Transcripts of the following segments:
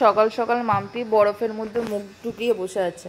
সকাল সকাল মাম্পি বরফের মধ্যে মুখ ঢুকিয়ে বসে আছে।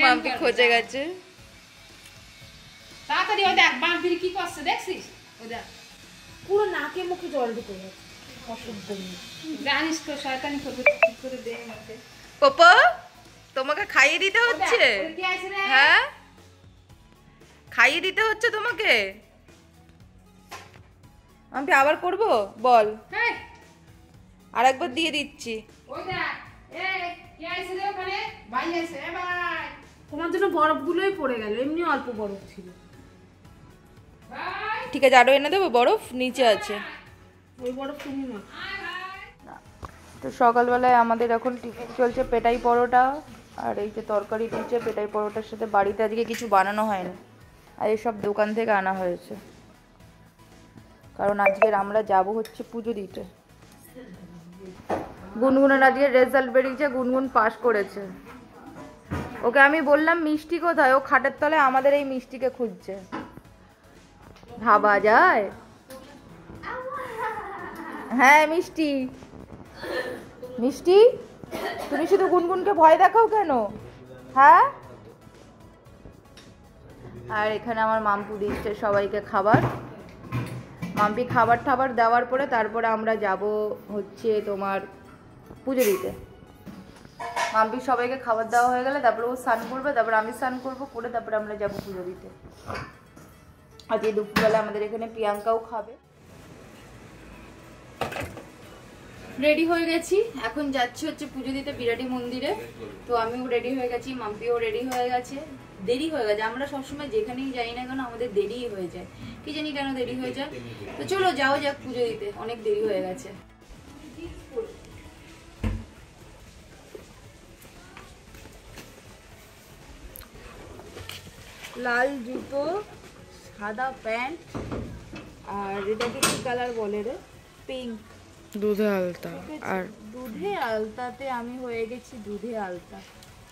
মাম্পি খোঁজে গেছে। তাড়াতাড়ি ও দেখ বাম্পির কি করছে দেখছিস? ও দেখ পুরো নাকে মুখে জল ঢুকে যাচ্ছে। জানিস তো শয়তানি করবে ঠিক করে দে আমাকে। পপো তোমাকে খাইয়ে দিতে হচ্ছে? হ্যাঁ খাইয়ে দিতে হচ্ছে তোমাকে? আমি আবার করব বল? হ্যাঁ আরেকবার দিয়ে দিচ্ছি। ওই দেখ এই কে আইছে রে ওখানে? ভাই আইছে। এ ভাই তোমার জন্য বরফগুলোই পড়ে গেল, এমনি অল্প বরফ ছিল। ভাই ঠিক আছে আরো এনে দেবো, বরফ নিচে আছে। ওই বরফ তুমি না। তো সকালবেলায় আমাদের এখন টিফিন চলছে পেটাই পরোটা, আর এই যে তরকারি দিচ্ছে পেটাই পরোটার সাথে। বাড়িতে আজকে কিছু বানানো হয়নি, আর এসব দোকান থেকে আনা হয়েছে, কারণ আজকের আমরা যাব হচ্ছে পুজো দিতে। গুনগুনের আজকে রেজাল্ট বেরিয়েছে, গুনগুন পাস করেছে। ওকে আমি বললাম মিষ্টি কোথায়, ও খাটের তলায় আমাদের এই মিষ্টিকে খুঁজছে। ভাবা যায়? হ্যাঁ মিষ্টি, মিষ্টি তুমি শুধু গুনগুনকে ভয় দেখাও কেন? হ্যাঁ। আর এখানে আমার মাম্পু দিচ্ছে সবাইকে খাবার। মাম্পি খাবার টাবার দেওয়ার পরে তারপরে আমরা যাব হচ্ছে তোমার পুজো দিতে। মাম্পি সবাইকে খাবার দেওয়া হয়ে গেলে তারপরে ও স্নান করবে, তারপরে আমি স্নান করবো, করে তারপরে আমরা যাব পুজো দিতে। আজকে দুপুরবেলা আমাদের এখানে প্রিয়াঙ্কাও খাবে। রেডি হয়ে গেছি, এখন যাচ্ছি হচ্ছে পুজো দিতে বিরাটি মন্দিরে। তো আমিও রেডি হয়ে গেছি, মাম্পিও রেডি হয়ে গেছে। দেরি হয়ে গেছে, আমরা সবসময় যেখানেই যাই না কেন আমাদের দেরিই হয়ে যায়, কি জানি কেন দেরি হয়ে যায়। তো চলো যাও যাক পুজো দিতে, অনেক দেরি হয়ে গেছে। লাল জুতো, সাদা প্যান্ট, আর এটাকে কি কালার বলে রে? পিঙ্ক। দুধে আলতা। আর দুধে আলতাতে আমি হয়ে গেছি দুধে আলতা।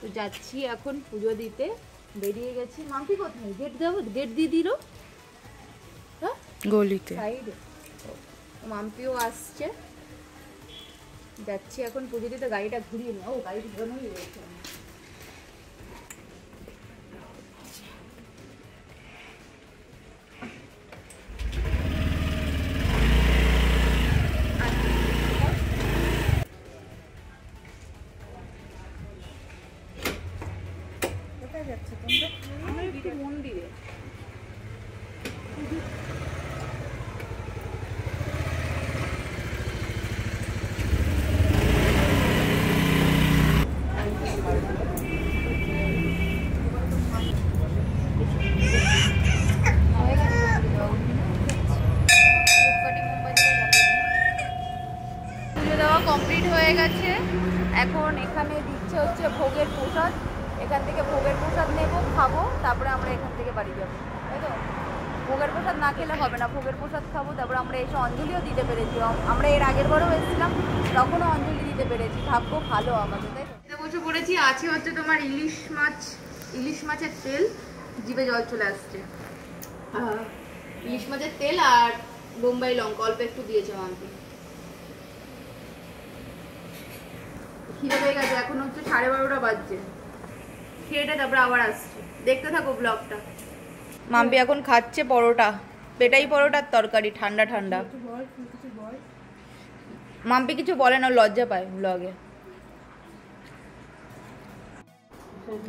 তো যাচ্ছি এখন পুজো দিতে, বেরিয়ে গেছি। মাম্পি কোথায়? গেট দেবো, গেট দিয়ে দিল হ্যাঁ গলিতে। সাইডে। মাম্পিও আসছে, যাচ্ছি এখন পুজো দিতে। গাড়িটা ঘুরিয়ে নি, ও গাড়ি ঘুরানোই রয়েছে। মন্দিরে পুজো দেওয়া কমপ্লিট হয়ে গেছে। এখন এখানে দিচ্ছে হচ্ছে ভোগের প্রসাদ। এখান থেকে ভোগের প্রসাদ নেব, খাবো, তারপরে আমরা এখান থেকে বাড়ি যাবো, তাই তো? ভোগের প্রসাদ না খেলে হবে না, ভোগের প্রসাদ খাবো, তারপরে আমরা এসে অঞ্জলিও দিতে পেরেছি। আমরা এর আগের বারও এসেছিলাম, তখনও অঞ্জলি দিতে পেরেছি। ভাগ্য ভালো আমাদের, তাই তো? বসে পড়েছি, আছে হচ্ছে তোমার ইলিশ মাছ, ইলিশ মাছের তেল। জিভে জল চলে আসছে। ইলিশ মাছের তেল আর বোম্বাই লঙ্কা অল্প একটু দিয়েছে মাম্পি। খিদে পেয়ে গেছে, এখন হচ্ছে 12:30 বাজছে। খেয়েটা তারপরে আবার আসছে, দেখতে থাকো ব্লগটা। মাম্পি এখন খাচ্ছে পরোটা, পেটাই পরোটার তরকারি, ঠান্ডা ঠান্ডা। মাম্পি কিছু বলে না, লজ্জা পায় ব্লগে।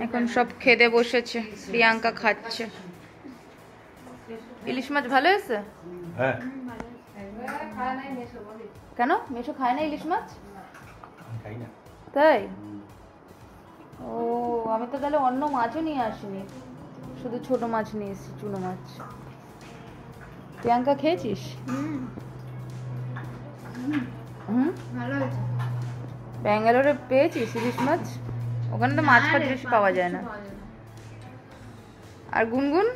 এখন সব খেতে বসেছে, প্রিয়াঙ্কা খাচ্ছে। ইলিশ মাছ ভালো হয়েছে? হ্যাঁ। কেন মেশো খায় না ইলিশ মাছ? খাই না। তাই? ও আমি তো তাহলে অন্য মাছও নিয়ে আসিনি, শুধু ছোট মাছ নিয়ে এসেছি, চুনো মাছ। প্রিয়াঙ্কা খেয়েছিস? ভালো হয়েছে। ব্যাঙ্গালোরে পেয়েছিস ইলিশ মাছ? ওখানে তো মাছ ফাছ বেশি পাওয়া যায় না। আর গুনগুন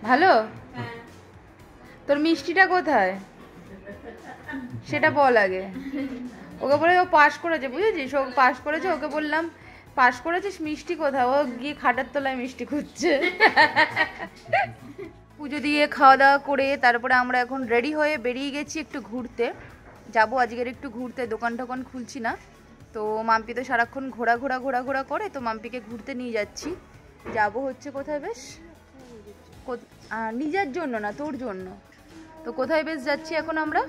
ভালো? তোর মিষ্টিটা কোথায় সেটা বল আগে। ওকে বলে ও পাস করেছে, বুঝেছিস, ও পাস করেছে। ওকে বললাম পাস করেছিস, মিষ্টি কোথায়? ও গিয়ে খাটের তলায় মিষ্টি খুঁজছে। পুজো দিয়ে খাওয়া দাওয়া করে তারপরে আমরা এখন রেডি হয়ে বেরিয়ে গেছি একটু ঘুরতে। যাবো আজকের একটু ঘুরতে, দোকান টোকান খুলছি না তো। মাম্পি তো সারাক্ষণ ঘোরা করে, তো মাম্পিকে ঘুরতে নিয়ে যাচ্ছি। যাব হচ্ছে কোথায় বেশ, নিজের জন্য না, তোর জন্য। তো কোথায় বেশ যাচ্ছি এখন আমরা?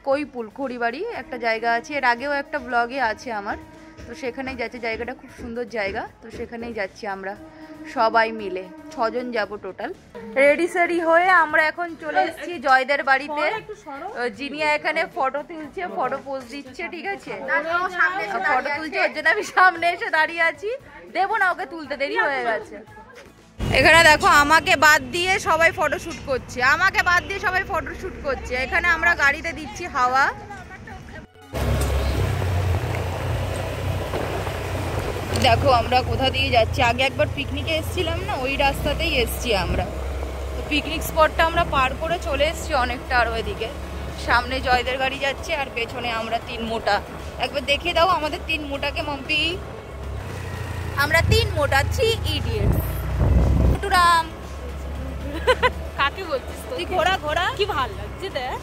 কৈপুল, খড়িবাড়ি একটা জায়গা আছে, এর আগেও একটা ব্লগে আছে আমার, তো সেখানেই যাচ্ছি। জায়গাটা খুব সুন্দর জায়গা, তো সেখানেই যাচ্ছি আমরা সবাই মিলে, 6 জন যাব টোটাল। রেডি সেডি হয়ে আমরা এখন চলে এসেছি জয়দের বাড়িতে। জিনিয়া এখানে ফটো তুলছে, ফটো পোজ দিচ্ছে, ঠিক আছে, ফটো তুলছে, ওর জন্য আমি সামনে এসে দাঁড়িয়ে আছি। দেবো না ওকে তুলতে, দেরি হয়ে গেছে। এখানে দেখো আমাকে বাদ দিয়ে সবাই ফটোশুট করছে, আমাকে বাদ দিয়ে সবাই ফটোশুট করছে। এখানে আমরা গাড়িতে দিচ্ছি হাওয়া। দেখো আমরা কোথা দিয়ে যাচ্ছি, আগে একবার পিকনিকে এসেছিলাম না, ওই রাস্তাতেই এসছি আমরা। তো পিকনিক স্পটটা আমরা পার করে চলে এসছি অনেকটা, আর ওইদিকে সামনে জয়দের গাড়ি যাচ্ছে আর পেছনে আমরা 3 মোটা। একবার দেখিয়ে দাও আমাদের 3 মোটাকে মাম্পি। আমরা 3 মোটা, 3 ইডিয়েটস। টুরাম কাকে বলছিস? তুই ঘোড়া কি ভালো লাগছে দেখ,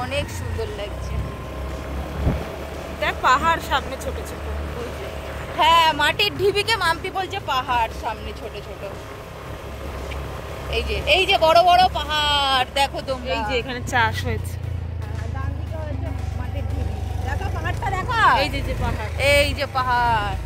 অনেক সুন্দর লাগছে। দেখ পাহাড় সামনে ছোট ছোট। হ্যাঁ, মাটির ঢিবিকে মাম্পি বলছে পাহাড়, সামনে ছোট ছোট। এই যে বড় বড় পাহাড় দেখো তোমরা। এই যে এখানে চাষ হয়েছে, ডান দিকে হচ্ছে মাটির ঢিবি। দেখো পাহাড়টা, দেখো এই যে পাহাড়, এই যে পাহাড়।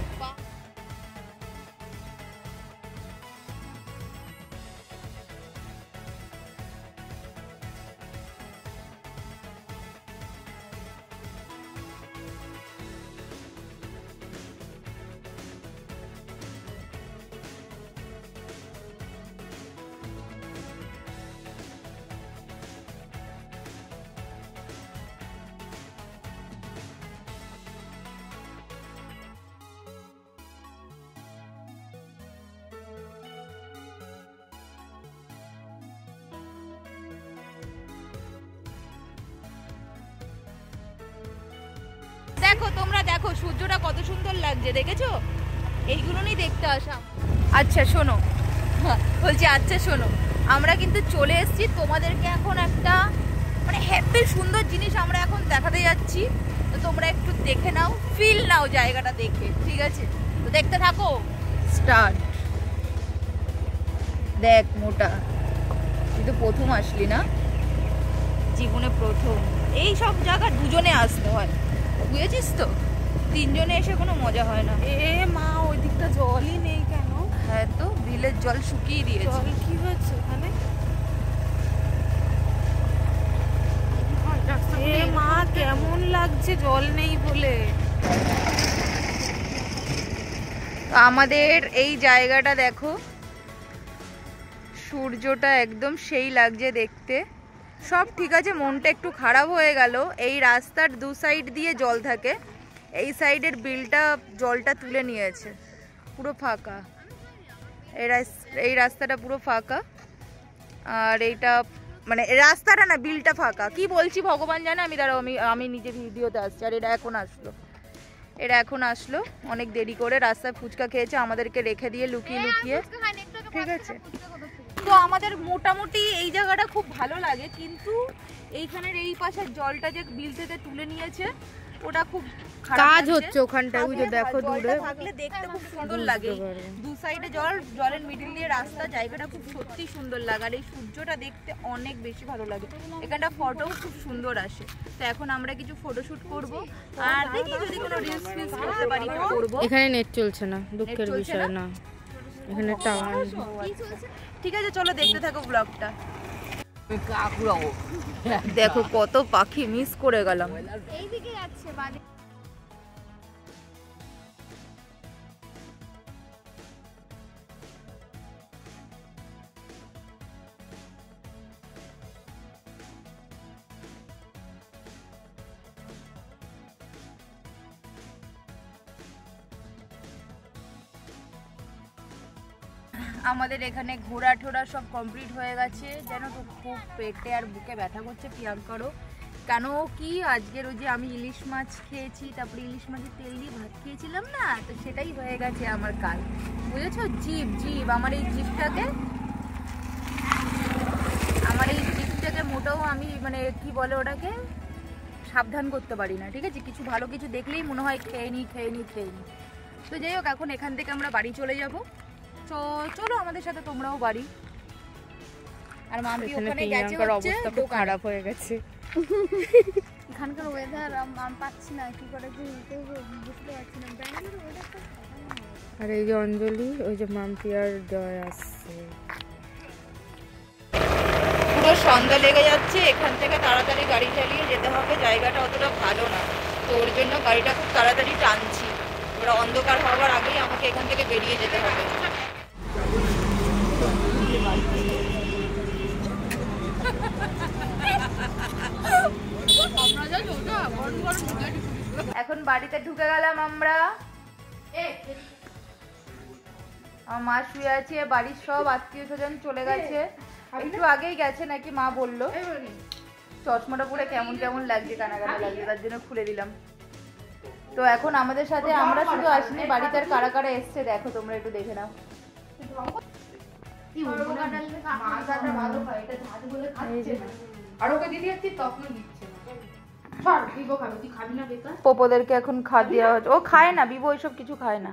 দেখো তোমরা, দেখো সূর্যটা কত সুন্দর লাগছে, দেখেছো? এইগুলো নিয়ে দেখতে আসা। আচ্ছা শোনো, বলছি আচ্ছা শোনো, আমরা কিন্তু চলে এসেছি তোমাদেরকে এখন একটা মানে হেব্বি সুন্দর জিনিস আমরা এখন দেখাতে যাচ্ছি। তো তোমরা একটু দেখে নাও, ফিল নাও জায়গাটা দেখে, ঠিক আছে? তো দেখতে থাকো, স্টার্ট। দেখ মোটা, তুই তো প্রথম আসলি না, জীবনে প্রথম। এই সব জায়গা দুজনে আসতে হয়, বুঝেছিস তো? 3 জনে এসে কোনো মজা হয় না। এ মা ওই দিকটা জলই নেই কেন? হ্যাঁ তো বিলের জল শুকিয়ে দিয়েছে। জল কি হয়েছে ওখানে? এ মা কেমন লাগছে জল নেই বলে। আমাদের এই জায়গাটা দেখো, সূর্যটা একদম সেই লাগছে দেখতে। সব ঠিক আছে, মনটা একটু খারাপ হয়ে গেল। এই রাস্তার 2 সাইড দিয়ে জল থাকে, এই সাইডের বিলটা জলটা তুলে নিয়েছে, পুরো ফাঁকা। এই রাস্তাটা পুরো ফাঁকা, আর এইটা মানে রাস্তাটা না, বিলটা ফাঁকা। কি বলছি ভগবান জানে, আমি দাঁড়াও, আমি নিজে ভিডিওতে আসছি। আর এরা এখন আসলো অনেক দেরি করে, রাস্তায় ফুচকা খেয়েছে, আমাদেরকে রেখে দিয়ে লুকিয়ে, ঠিক আছে? তো আমাদের মোটামুটি এই জায়গাটা খুব ভালো লাগে, কিন্তু এইখানের এই পাশের জলটা যে বিল থেকে তুলে নিয়েছে, ওটা খুব কাজ হচ্ছে ওখানটায়, ওই যে দেখো দূরে থাকলে দেখতে খুব সুন্দর লাগে। 2 সাইডে জলের মিডিল দিয়ে রাস্তা, জায়গাটা খুব সত্যি সুন্দর লাগে। আর এই সূর্যটা দেখতে অনেক বেশি ভালো লাগে, এখানটা ফটোও খুব সুন্দর আসে। তো এখন আমরা কিছু ফটোশুট করব, আর দেখি যদি কোনো রিলস ফিলস করতে পারি তো করব। এখানে নেট চলছে না, দুঃখের বিষয় না, এখানে টাওয়ার। ঠিক আছে, চলো দেখতে থাকো ব্লগটা। দেখো কত পাখি মিস করে গেলাম। এইদিকে যাচ্ছে বাড়ি। আমাদের এখানে ঘোরা ঠোরা সব কমপ্লিট হয়ে গেছে, যেন তো খুব পেটে আর বুকে ব্যথা করছে প্রিয়াঙ্কারও। কেন কি আজকের ওই যে আমি ইলিশ মাছ খেয়েছি, তারপরে ইলিশ মাছের তেল দিয়ে ভাত খেয়েছিলাম না, তো সেটাই হয়ে গেছে আমার কাল, বুঝেছো? জিভ আমার এই জিভটাকে মোটেও আমি মানে কি বলে ওটাকে সাবধান করতে পারি না, ঠিক আছে? কিছু ভালো কিছু দেখলেই মনে হয় খেয়ে নি। তো যাই হোক, এখন এখান থেকে আমরা বাড়ি চলে যাব। তো চলো আমাদের সাথে তোমরাও বাড়ি। আর মাম্পি ওখানে গেছে, অবস্থা খুব খারাপ হয়ে গেছে। এখানকার ওয়েদার আমি পাচ্ছি না, কি করে যে বুঝতে পারছি না। ব্যাঙ্গালোর ওয়েদারটা আর এই যে অঞ্জলি, ওই যে মাম্পি আর জয় আসছে। পুরো সন্ধ্যা লেগে যাচ্ছে, এখান থেকে তাড়াতাড়ি গাড়ি চালিয়ে যেতে হবে, জায়গাটা অতটা ভালো না, তো ওর জন্য গাড়িটা খুব তাড়াতাড়ি টানছি। ওরা অন্ধকার হওয়ার আগেই আমাকে এখান থেকে বেরিয়ে যেতে হবে। এখন বাড়িতে ঢুকে গেলাম আমরা। আমার মা শুয়ে আছে, বাড়ির সব আত্মীয় স্বজন চলে গেছে, একটু আগেই গেছে নাকি মা বললো। চশমাটা পরে কেমন কেমন লাগছে, কানা লাগছে, তার জন্য খুলে দিলাম। তো এখন আমাদের সাথে আমরা শুধু আসিনি, বাড়িতে আর কারা কারা এসছে দেখো তোমরা, একটু দেখে নাও। পোপোদেরকে এখন খাওয়া দেওয়া হচ্ছে, ও খায় না, বিবো ওইসব কিছু খায় না।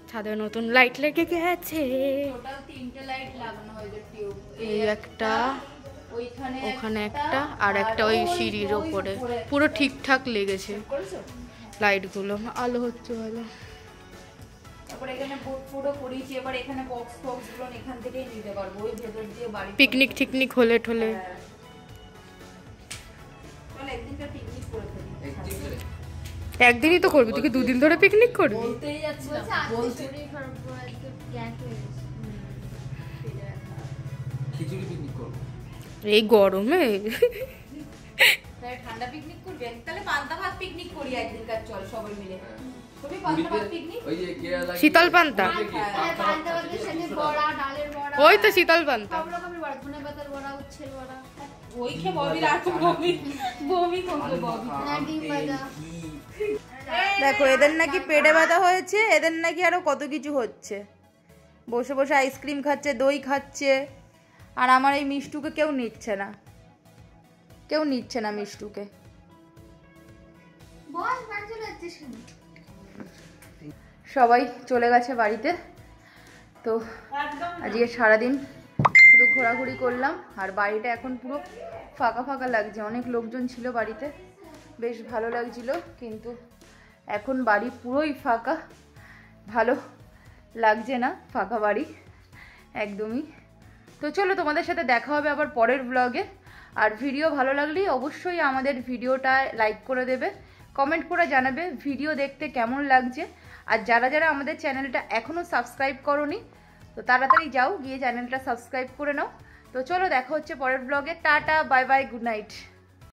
ছাদে নতুন লাইট লেগে গেছে, টোটাল 3টে লাইট লাগানো হয়েছে, টিউব। এই একটা, ওইখানে ওখানে একটা, আর একটা ওই সিঁড়ির ওপরে। পুরো ঠিকঠাক লেগেছে লাইটগুলো, আলো হচ্ছে ভালো। তারপরে এখানে পুরো করিয়েছি, এবার এখানে বক্স গুলো এখান থেকেই নিতে পারবো, ওই ভেতর দিয়ে বাড়ি পিকনিক টিকনিক হলে ঠলে। চল একদিনটা পিকনিক করে ফেলি। একদিনই তো করবি, তুই কি 2 দিন ধরে পিকনিক করবি? বলতেই যাচ্ছিলাম, বলছে শরীর খারাপ করে আজকে গ্যাস হয়ে গেছে। খিচুড়ি পিকনিক করবো এই গরমে। তাই ঠান্ডা পিকনিক করবি, তাহলে পান্তা ভাত পিকনিক করি একদিনকার, চল সবাই মিলে। করবি পান্তা ভাত পিকনিক? ওই যে কেরালা শীতল পান্তা, হ্যাঁ, পান্তা ভাতের সাথে বড়া, ডালের বড়া, ওই তো শীতল পান্তা। সব রকমের বড়া, ধনে পাতার বড়া, উচ্ছের বড়া, ওই খেয়ে ববি রাত বমি করবে ববি। ডিম ভাজা। দেখো এদের নাকি পেটে ব্যথা হয়েছে, এদের নাকি আরো কত কিছু হচ্ছে, বসে বসে আইসক্রিম খাচ্ছে, দই খাচ্ছে, আর আমার এই মিষ্টুকে কেউ নিচ্ছে না মিষ্টুকে। বল বাড়ি চলে যাচ্ছিস কেন? সবাই চলে গেছে বাড়িতে। তো আজকে সারাদিন শুধু ঘোরাঘুরি করলাম, আর বাড়িটা এখন পুরো ফাঁকা ফাঁকা লাগছে। অনেক লোকজন ছিল বাড়িতে, বেশ ভালো লাগছিল, কিন্তু এখন বাড়ি পুরোই ফাঁকা, ভালো লাগছে না ফাঁকা বাড়ি একদমই। তো চলো তোমাদের সাথে দেখা হবে আবার পরের ব্লগে। আর ভিডিও ভালো লাগলেই অবশ্যই আমাদের ভিডিওটা লাইক করে দেবে, কমেন্ট করে জানাবে ভিডিও দেখতে কেমন লাগছে। আর যারা যারা আমাদের চ্যানেলটা এখনও সাবস্ক্রাইব করোনি, তো তাড়াতাড়ি যাও, গিয়ে চ্যানেলটা সাবস্ক্রাইব করে নাও। তো চলো দেখা হচ্ছে পরের ব্লগে। Tata, bye bye, good night.